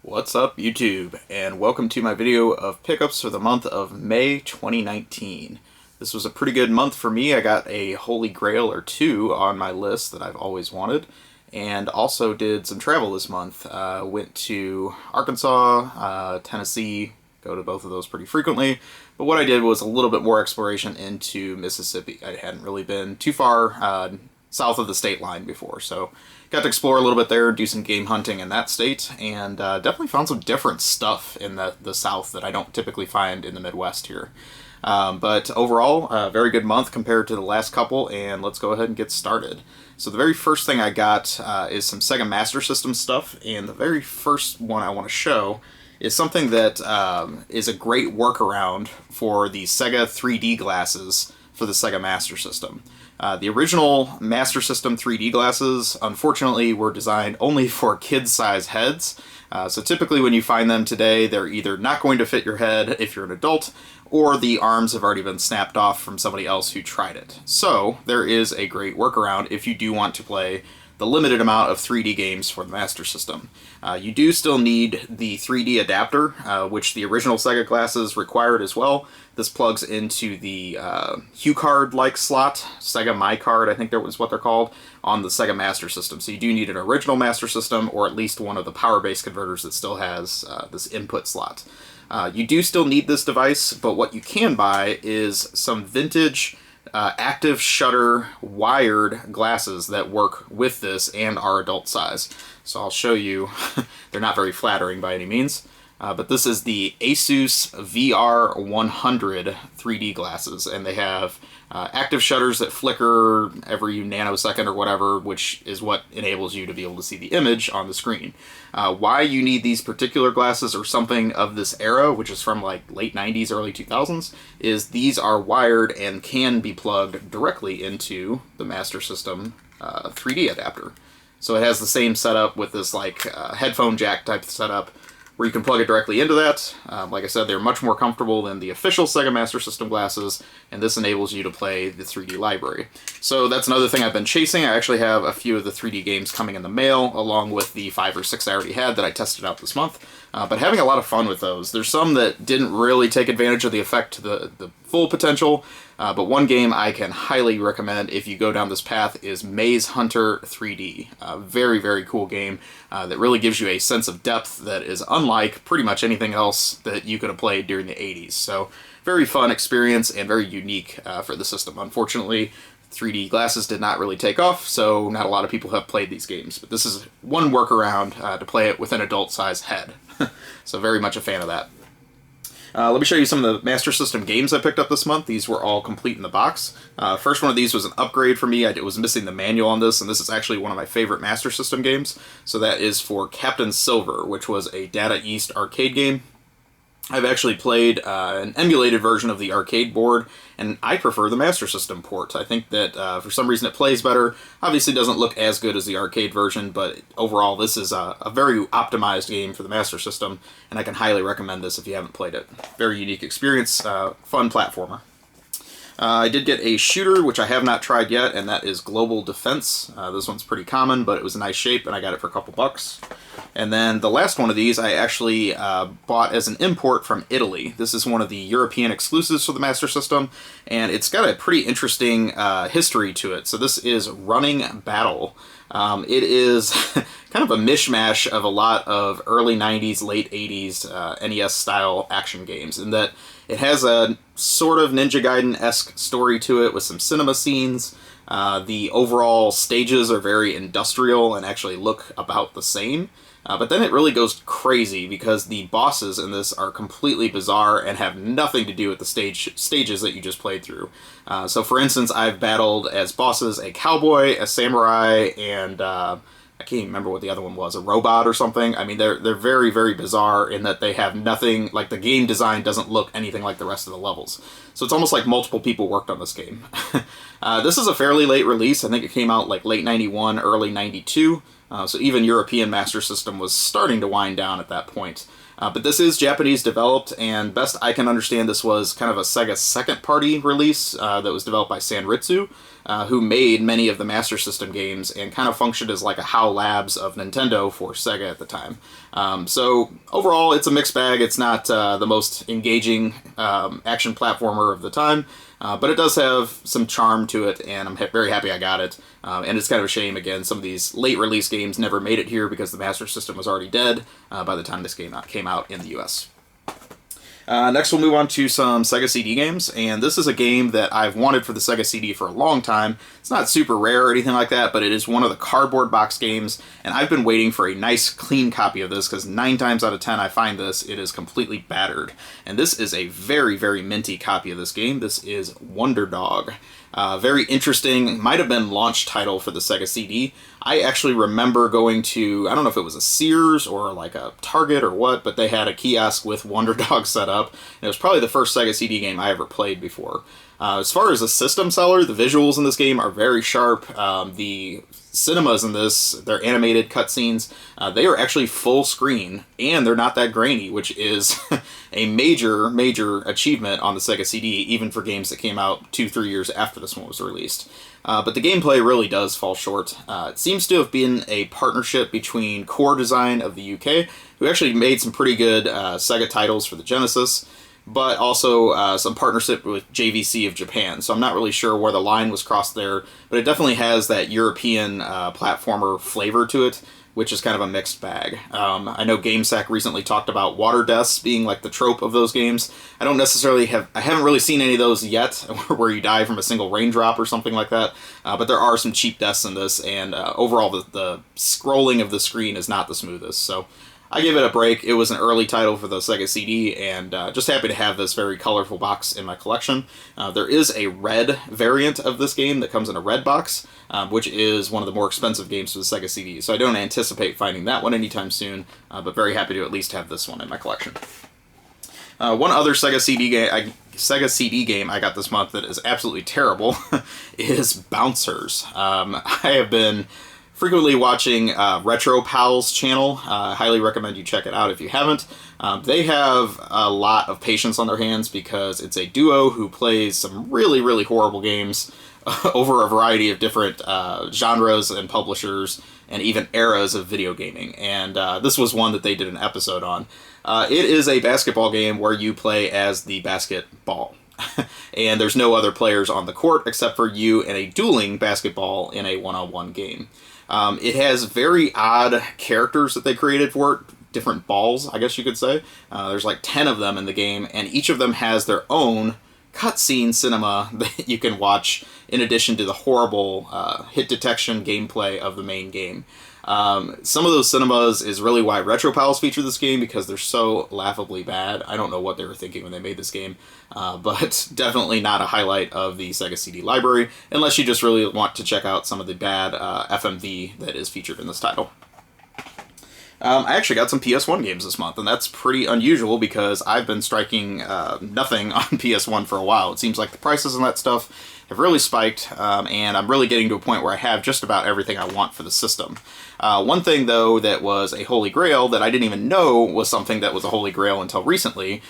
What's up, YouTube, and welcome to my video of pickups for the month of May 2019. This was a pretty good month for me. I got a Holy Grail or two on my list that I've always wanted, and also did some travel this month. Went to Arkansas, Tennessee, go to both of those pretty frequently, but what I did was a little bit more exploration into Mississippi. I hadn't really been too far south of the state line before, so got to explore a little bit there, do some game hunting in that state, and definitely found some different stuff in the South that I don't typically find in the Midwest here. But overall, a very good month compared to the last couple, and let's go ahead and get started. So the very first thing I got is some Sega Master System stuff, and the very first one I want to show is something that is a great workaround for the Sega 3D glasses for the Sega Master System. The original Master System 3D glasses, unfortunately, were designed only for kid-size heads. So typically when you find them today, they're either not going to fit your head if you're an adult, or the arms have already been snapped off from somebody else who tried it. So there is a great workaround if you do want to play the limited amount of 3D games for the Master System. You do still need the 3D adapter, which the original Sega glasses required as well. This plugs into the HuCard-like slot, Sega My Card, I think that was what they're called, on the Sega Master System. So you do need an original Master System, or at least one of the power-based converters that still has this input slot. You do still need this device, but what you can buy is some vintage active shutter wired glasses that work with this and are adult size. So I'll show you. They're not very flattering by any means, but this is the Asus VR100 3D glasses, and they have active shutters that flicker every nanosecond or whatever, which is what enables you to be able to see the image on the screen. Why you need these particular glasses or something of this era, which is from like late 90s, early 2000s, is these are wired and can be plugged directly into the Master System 3D adapter. So it has the same setup with this like headphone jack type setup, where you can plug it directly into that. Like I said, they're much more comfortable than the official Sega Master System glasses, and this enables you to play the 3D library. So that's another thing I've been chasing. I actually have a few of the 3D games coming in the mail, along with the 5 or 6 I already had that I tested out this month. But having a lot of fun with those. There's some that didn't really take advantage of the effect to the full potential, but one game I can highly recommend if you go down this path is Maze Hunter 3D. A very, very cool game that really gives you a sense of depth that is unlike pretty much anything else that you could have played during the 80s. So very fun experience and very unique for the system. Unfortunately, 3D glasses did not really take off, so not a lot of people have played these games. But this is one workaround to play it with an adult-sized head. So very much a fan of that. Let me show you some of the Master System games I picked up this month. These were all complete in the box. First one of these was an upgrade for me. I was missing the manual on this, and this is actually one of my favorite Master System games. So that is for Captain Silver, which was a Data East arcade game. I've actually played an emulated version of the arcade board, and I prefer the Master System port. I think that for some reason it plays better. Obviously doesn't look as good as the arcade version, but overall this is a very optimized game for the Master System, and I can highly recommend this if you haven't played it. Very unique experience, fun platformer. I did get a shooter, which I have not tried yet, and that is Global Defense. This one's pretty common, but it was a nice shape, and I got it for a couple bucks. And then the last one of these I actually bought as an import from Italy. This is one of the European exclusives for the Master System, and it's got a pretty interesting history to it. So this is Running Battle. It is kind of a mishmash of a lot of early 90s, late 80s NES-style action games, in that it has a sort of Ninja Gaiden-esque story to it with some cinema scenes. The overall stages are very industrial and actually look about the same. But then it really goes crazy because the bosses in this are completely bizarre and have nothing to do with the stages that you just played through. So for instance, I've battled as bosses a cowboy, a samurai, and I can't even remember what the other one was, a robot or something. I mean, they're very, very bizarre in that they have nothing, like the game design doesn't look anything like the rest of the levels. So it's almost like multiple people worked on this game. This is a fairly late release. I think it came out like late 91, early 92. So even European Master System was starting to wind down at that point. But this is Japanese developed, and best I can understand, this was kind of a Sega second-party release that was developed by Sanritsu, who made many of the Master System games and kind of functioned as like a HAL Labs of Nintendo for Sega at the time. So overall, it's a mixed bag. It's not the most engaging action platformer of the time, but it does have some charm to it, and I'm very happy I got it. And it's kind of a shame, again, some of these late release games never made it here because the Master System was already dead by the time this game came out in the US. Next we'll move on to some Sega CD games, and this is a game that I've wanted for the Sega CD for a long time. It's not super rare or anything like that, but it is one of the cardboard box games, and I've been waiting for a nice clean copy of this because 9 times out of 10 I find it is completely battered. And this is a very, very minty copy of this game. This is Wonderdog. Very interesting, might have been launch title for the Sega CD. I actually remember going to, I don't know if it was a Sears or like a Target or what, but they had a kiosk with Wonderdog set up. And it was probably the first Sega CD game I ever played before. As far as a system seller, the visuals in this game are very sharp. The cinemas in this, they're animated cutscenes. They are actually full screen, and they're not that grainy, which is a major, major achievement on the Sega CD, even for games that came out 2-3 years after this one was released. But the gameplay really does fall short. It seems to have been a partnership between Core Design of the UK, who actually made some pretty good Sega titles for the Genesis, but also some partnership with JVC of Japan. So I'm not really sure where the line was crossed there, but it definitely has that European platformer flavor to it, which is kind of a mixed bag. I know GameSack recently talked about water deaths being like the trope of those games. I haven't really seen any of those yet, where you die from a single raindrop or something like that, but there are some cheap deaths in this, and overall the scrolling of the screen is not the smoothest, so I give it a break. It was an early title for the Sega CD, and just happy to have this very colorful box in my collection. There is a red variant of this game that comes in a red box, which is one of the more expensive games for the Sega CD, so I don't anticipate finding that one anytime soon, but very happy to at least have this one in my collection. One other Sega CD game I got this month that is absolutely terrible is Bouncers. I have been frequently watching Retro Pal's channel. I highly recommend you check it out if you haven't. They have a lot of patience on their hands because it's a duo who plays some really, really horrible games over a variety of different genres and publishers and even eras of video gaming. And this was one that they did an episode on. It is a basketball game where you play as the basketball. And there's no other players on the court except for you and a dueling basketball in a one-on-one game. It has very odd characters that they created for it, different balls, I guess you could say. There's like 10 of them in the game, and each of them has their own cutscene cinema that you can watch in addition to the horrible hit detection gameplay of the main game. Some of those cinemas is really why RetroPals feature this game, because they're so laughably bad. I don't know what they were thinking when they made this game, but definitely not a highlight of the Sega CD library, unless you just really want to check out some of the bad FMV that is featured in this title. I actually got some PS1 games this month, and that's pretty unusual because I've been striking nothing on PS1 for a while. It seems like the prices and that stuff have really spiked, and I'm really getting to a point where I have just about everything I want for the system. One thing, though, that was a holy grail that I didn't even know was something that was a holy grail until recently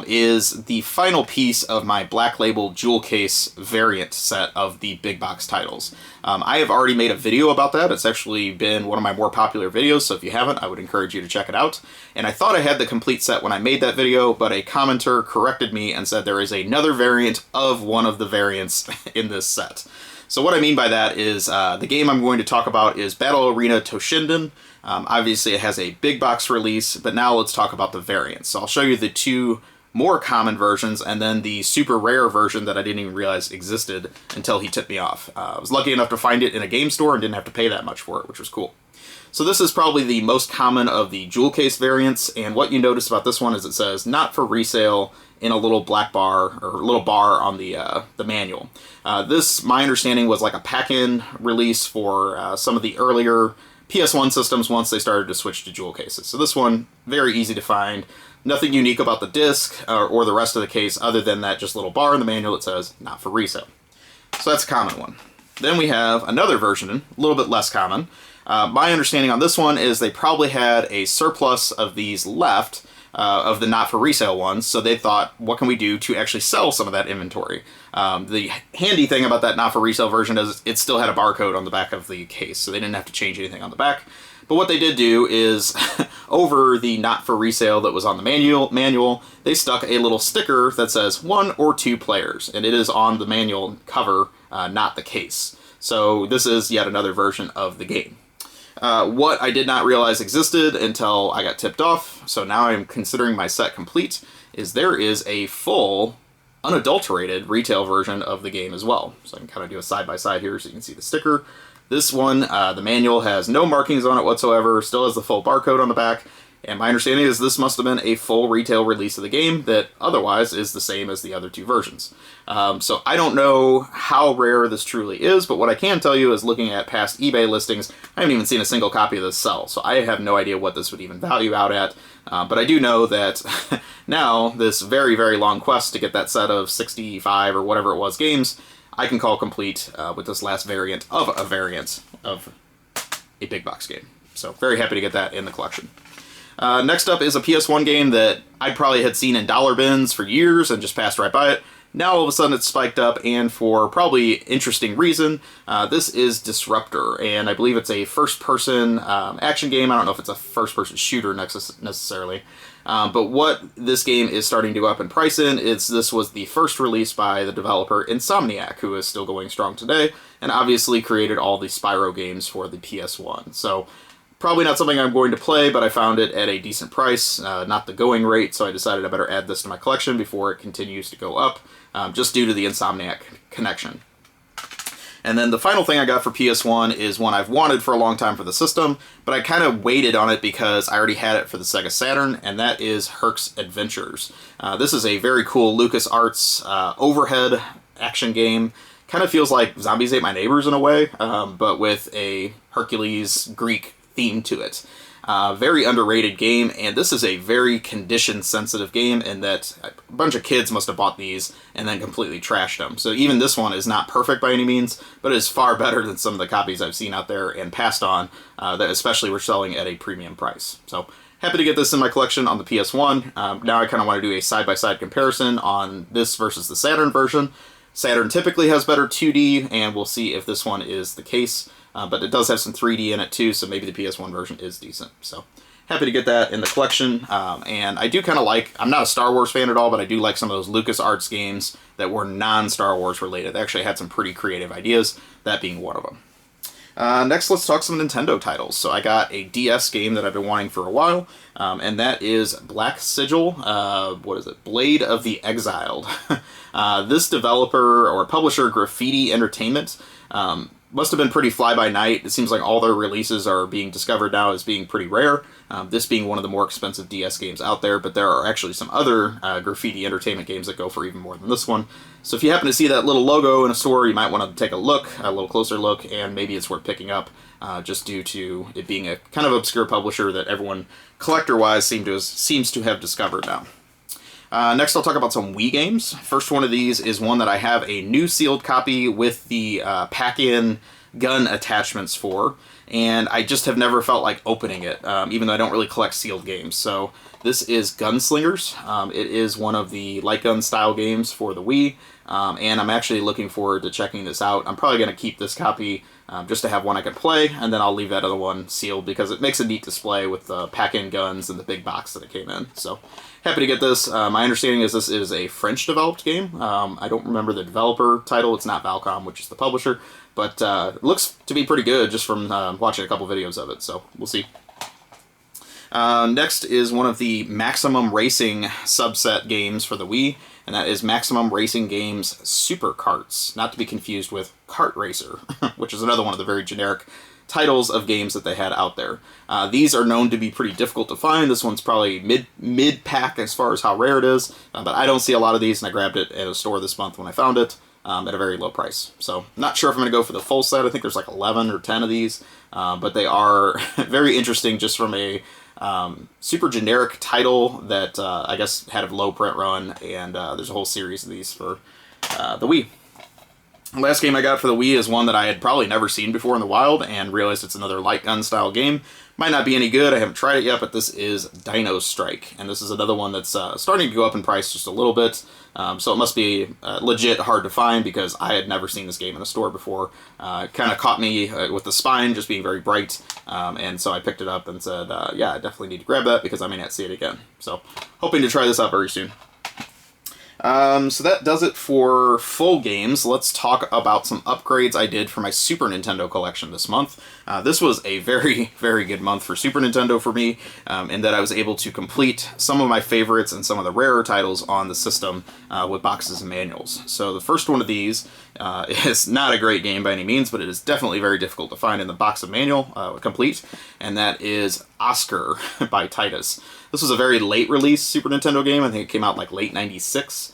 is the final piece of my Black Label jewel case variant set of the big box titles. I have already made a video about that. It's actually been one of my more popular videos, so if you haven't, I would encourage you to check it out. And I thought I had the complete set when I made that video, but a commenter corrected me and said there is another variant of one of the variants in this set. So what I mean by that is the game I'm going to talk about is Battle Arena Toshinden. Obviously it has a big box release, but now let's talk about the variants. So I'll show you the two more common versions and then the super rare version that I didn't even realize existed until he tipped me off. I was lucky enough to find it in a game store and didn't have to pay that much for it, which was cool. So this is probably the most common of the jewel case variants, and what you notice about this one is it says not for resale in a little black bar, or little bar on the manual. This, my understanding, was like a pack-in release for some of the earlier PS1 systems once they started to switch to jewel cases. So this one, very easy to find. Nothing unique about the disc or the rest of the case other than that just little bar in the manual that says not for resale. So that's a common one. Then we have another version, a little bit less common. My understanding on this one is they probably had a surplus of these left, of the not-for-resale ones, so they thought, what can we do to actually sell some of that inventory? The handy thing about that not-for-resale version is it still had a barcode on the back of the case, so they didn't have to change anything on the back. But what they did do is, over the not-for-resale that was on the manual, they stuck a little sticker that says 1 or 2 players, and it is on the manual cover, not the case. So this is yet another version of the game. What I did not realize existed until I got tipped off, so now I'm considering my set complete, is there is a full, unadulterated retail version of the game as well. So I can kind of do a side-by-side here so you can see the sticker. This one, the manual has no markings on it whatsoever, still has the full barcode on the back, and my understanding is this must have been a full retail release of the game that otherwise is the same as the other 2 versions. So I don't know how rare this truly is, but what I can tell you is looking at past eBay listings, I haven't even seen a single copy of this sell, so I have no idea what this would even value out at. But I do know that now this very, very long quest to get that set of 65 or whatever it was games, I can call complete with this last variant of a big box game. So very happy to get that in the collection. Next up is a PS1 game that I probably had seen in dollar bins for years and just passed right by it. Now all of a sudden it's spiked up, and for probably interesting reason. This is Disruptor, and I believe it's a first-person action game. I don't know if it's a first-person shooter necessarily. But what this game is starting to go up in price in is this was the first release by the developer Insomniac, who is still going strong today, and obviously created all the Spyro games for the PS1. So probably not something I'm going to play, but I found it at a decent price, not the going rate, so I decided I better add this to my collection before it continues to go up, just due to the Insomniac connection. And then the final thing I got for PS1 is one I've wanted for a long time for the system, but I kind of waited on it because I already had it for the Sega Saturn, and that is Hercules Adventures. This is a very cool LucasArts overhead action game. Kind of feels like Zombies Ate My Neighbors in a way, but with a Hercules Greek theme to it. Very underrated game, and this is a very condition-sensitive game in that a bunch of kids must have bought these and then completely trashed them. So even this one is not perfect by any means, but it is far better than some of the copies I've seen out there and passed on that especially were selling at a premium price. So happy to get this in my collection on the PS1. Now I kind of want to do a side-by-side comparison on this versus the Saturn version. Saturn typically has better 2D, and we'll see if this one is the case. But it does have some 3D in it too, so maybe the PS1 version is decent. So happy to get that in the collection. And I do kind of like, I'm not a Star Wars fan at all, but I do like some of those LucasArts games that were non-Star Wars related. They actually had some pretty creative ideas, that being one of them. Next, let's talk some Nintendo titles. So I got a DS game that I've been wanting for a while, and that is Black Sigil, Blade of the Exiled. This developer or publisher, Graffiti Entertainment, must have been pretty fly-by-night. It seems like all their releases are being discovered now as being pretty rare, this being one of the more expensive DS games out there, but there are actually some other Graffiti Entertainment games that go for even more than this one. So if you happen to see that little logo in a store, you might want to take a look, a little closer look, and maybe it's worth picking up, just due to it being a kind of obscure publisher that everyone, collector-wise, seems to have discovered now. Next, I'll talk about some Wii games. First one of these is one that I have a new sealed copy with the pack-in gun attachments for, and I just have never felt like opening it, even though I don't really collect sealed games. So this is Gunslingers. It is one of the light gun style games for the Wii, and I'm actually looking forward to checking this out. I'm probably going to keep this copy just to have one I can play, and then I'll leave that other one sealed because it makes a neat display with the pack-in guns and the big box that it came in. So happy to get this. My understanding is this is a French-developed game. I don't remember the developer title. It's not Valcom, which is the publisher, but it looks to be pretty good just from watching a couple videos of it, so we'll see. Next is one of the Maximum Racing subset games for the Wii, and that is Maximum Racing Games Super Karts, not to be confused with Kart Racer, which is another one of the very generic titles of games that they had out there. These are known to be pretty difficult to find. This one's probably mid-pack as far as how rare it is, but I don't see a lot of these, and I grabbed it at a store this month when I found it at a very low price. So not sure if I'm going to go for the full set. I think there's like 11 or 10 of these, but they are very interesting just from a super generic title that I guess had a low print run, and there's a whole series of these for the Wii. Last game I got for the Wii is one that I had probably never seen before in the wild, and realized it's another light gun style game. Might not be any good, I haven't tried it yet, but this is Dino Strike, and this is another one that's starting to go up in price just a little bit, so it must be legit hard to find, because I had never seen this game in a store before. It kind of caught me with the spine just being very bright, and so I picked it up and said, yeah, I definitely need to grab that, because I may not see it again. So, hoping to try this out very soon. So that does it for full games. Let's talk about some upgrades I did for my Super Nintendo collection this month. This was a very, very good month for Super Nintendo for me, in that I was able to complete some of my favorites and some of the rarer titles on the system with boxes and manuals. So the first one of these is not a great game by any means, but it is definitely very difficult to find in the box of manual complete, and that is Oscar by Titus. This was a very late release Super Nintendo game. I think it came out like late '96.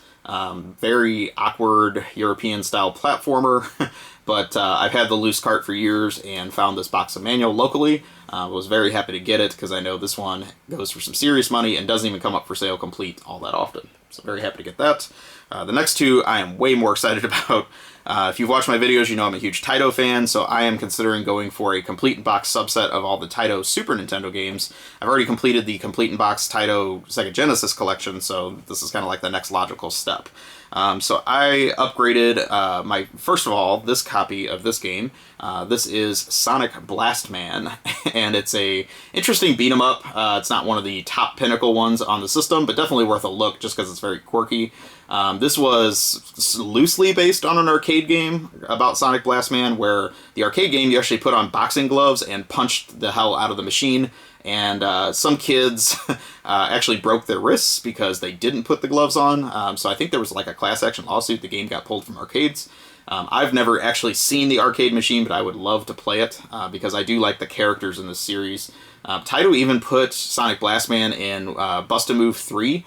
Very awkward European-style platformer, but I've had the loose cart for years and found this box of manual locally. Was very happy to get it, because I know this one goes for some serious money and doesn't even come up for sale complete all that often. So very happy to get that. The next two I am way more excited about. If you've watched my videos, you know I'm a huge Taito fan, so I am considering going for a complete-in-box subset of all the Taito Super Nintendo games. I've already completed the complete-in-box Taito Sega Genesis collection, so this is kind of like the next logical step. So I upgraded first of all, this copy of this game. This is Sonic Blast Man, and it's a interesting beat-em-up. It's not one of the top pinnacle ones on the system, but definitely worth a look just because it's very quirky. This was loosely based on an arcade game about Sonic Blast Man, where the arcade game you actually put on boxing gloves and punched the hell out of the machine. And some kids actually broke their wrists because they didn't put the gloves on. So I think there was like a class action lawsuit. The game got pulled from arcades. I've never actually seen the arcade machine, but I would love to play it because I do like the characters in this series. Taito even put Sonic Blast Man in Bust-A-Move 3,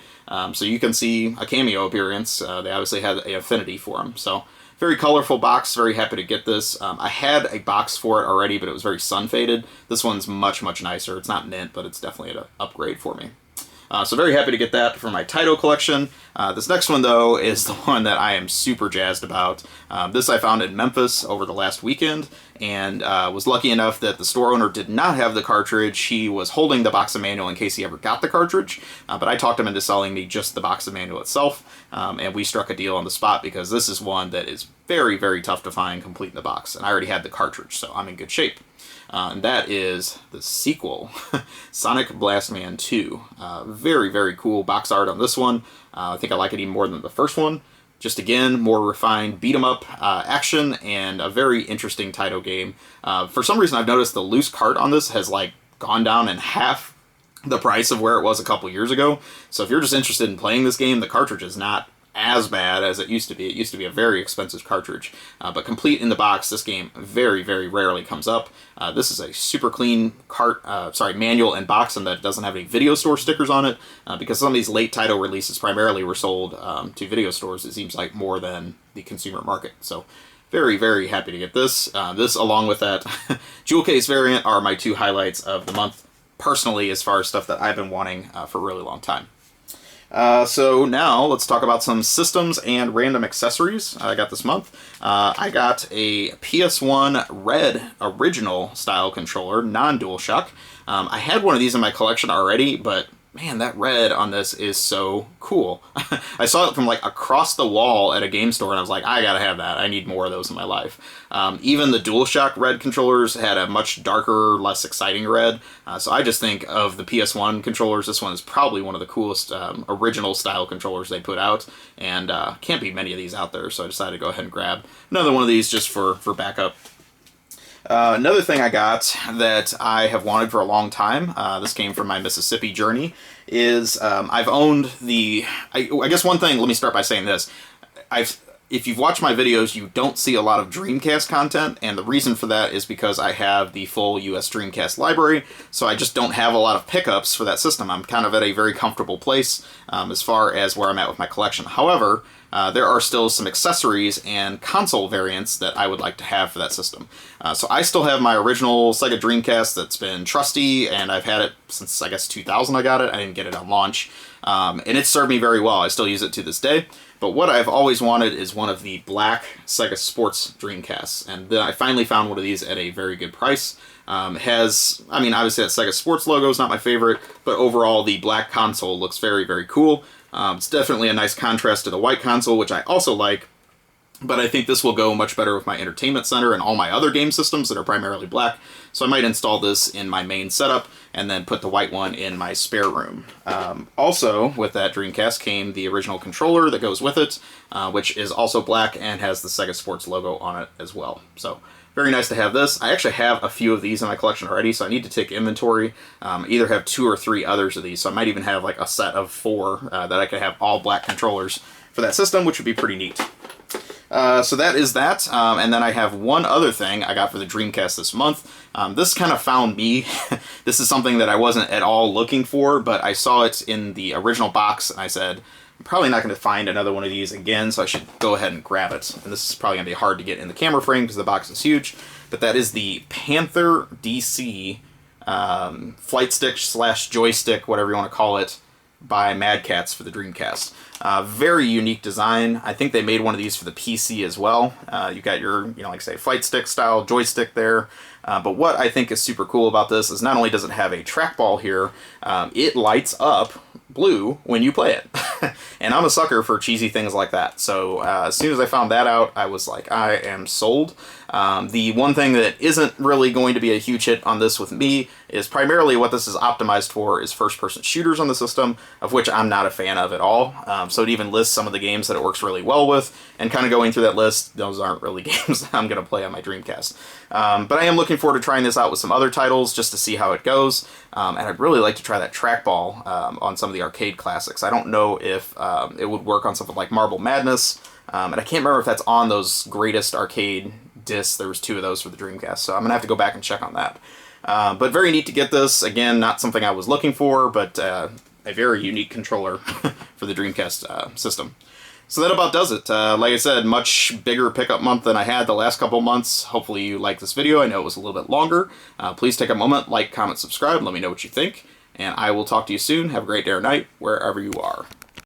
so you can see a cameo appearance. They obviously had an affinity for him. So very colorful box, very happy to get this. I had a box for it already, but it was very sun-faded. This one's much, much nicer. It's not mint, but it's definitely an upgrade for me. So very happy to get that for my Taito collection. This next one, though, is the one that I am super jazzed about. This I found in Memphis over the last weekend, and was lucky enough that the store owner did not have the cartridge. He was holding the box of manual in case he ever got the cartridge, but I talked him into selling me just the box of manual itself, and we struck a deal on the spot because this is one that is very, very tough to find complete in the box, and I already had the cartridge, so I'm in good shape. And that is the sequel, Sonic Blast Man 2. Very, very cool box art on this one. I think I like it even more than the first one. Just again, more refined beat-em-up action and a very interesting Taito game. For some reason, I've noticed the loose cart on this has like gone down in half the price of where it was a couple years ago. So if you're just interested in playing this game, the cartridge is not as bad as it used to be. It used to be a very expensive cartridge, but complete in the box, this game very, very rarely comes up. This is a super clean manual and box, and that doesn't have any video store stickers on it, because some of these late Taito releases primarily were sold to video stores, it seems like, more than the consumer market. So very, very happy to get this. This, along with that jewel case variant, are my two highlights of the month, personally, as far as stuff that I've been wanting for a really long time. So now let's talk about some systems and random accessories I got this month. I got a PS1 Red original style controller, non-DualShock. I had one of these in my collection already, but man, that red on this is so cool. I saw it from like across the wall at a game store, and I was like, I gotta have that. I need more of those in my life. Even the DualShock red controllers had a much darker, less exciting red. So I just think of the PS1 controllers, this one is probably one of the coolest original style controllers they put out, and can't be many of these out there, so I decided to go ahead and grab another one of these just for backup. Another thing I got that I have wanted for a long time, this came from my Mississippi journey, is I've owned the... I guess one thing, let me start by saying this. If you've watched my videos, you don't see a lot of Dreamcast content, and the reason for that is because I have the full US Dreamcast library, so I just don't have a lot of pickups for that system. I'm kind of at a very comfortable place as far as where I'm at with my collection. However, there are still some accessories and console variants that I would like to have for that system. So I still have my original Sega Dreamcast that's been trusty, and I've had it since, I guess, 2000 I got it. I didn't get it on launch. and it served me very well. I still use it to this day. But what I've always wanted is one of the black Sega Sports Dreamcasts, and then I finally found one of these at a very good price. I mean, obviously that Sega Sports logo is not my favorite, but overall the black console looks very, very cool. It's definitely a nice contrast to the white console, which I also like, but I think this will go much better with my entertainment center and all my other game systems that are primarily black. So I might install this in my main setup and then put the white one in my spare room. Also, with that Dreamcast came the original controller that goes with it, which is also black and has the Sega Sports logo on it as well. So very nice to have this. I actually have a few of these in my collection already, so I need to take inventory. Either have 2 or 3 others of these, so I might even have like a set of 4 that I could have all black controllers for that system, which would be pretty neat. So that is that, and then I have one other thing I got for the Dreamcast this month. This kind of found me. This is something that I wasn't at all looking for, but I saw it in the original box, and I said, I'm probably not going to find another one of these again, so I should go ahead and grab it. And this is probably going to be hard to get in the camera frame because the box is huge, but that is the Panther DC flight stick / joystick, whatever you want to call it, by Mad Catz for the Dreamcast. Very unique design. I think they made one of these for the PC as well. You got your, like say, flight stick style joystick there. But what I think is super cool about this is not only does it have a trackball here, it lights up blue when you play it. And I'm a sucker for cheesy things like that. So as soon as I found that out, I was like, I am sold. The one thing that isn't really going to be a huge hit on this with me is primarily what this is optimized for is first-person shooters on the system, of which I'm not a fan of at all. So it even lists some of the games that it works really well with, and kind of going through that list, those aren't really games that I'm going to play on my Dreamcast. But I am looking forward to trying this out with some other titles just to see how it goes, and I'd really like to try that trackball on some of the arcade classics. I don't know if it would work on something like Marble Madness, and I can't remember if that's on those greatest arcade discs. There was 2 of those for the Dreamcast, so I'm going to have to go back and check on that. But very neat to get this. Again, not something I was looking for, but a very unique controller for the Dreamcast system. So that about does it. Like I said, much bigger pickup month than I had the last couple months. Hopefully you like this video. I know it was a little bit longer. Please take a moment, like, comment, subscribe, let me know what you think. And I will talk to you soon. Have a great day or night, wherever you are.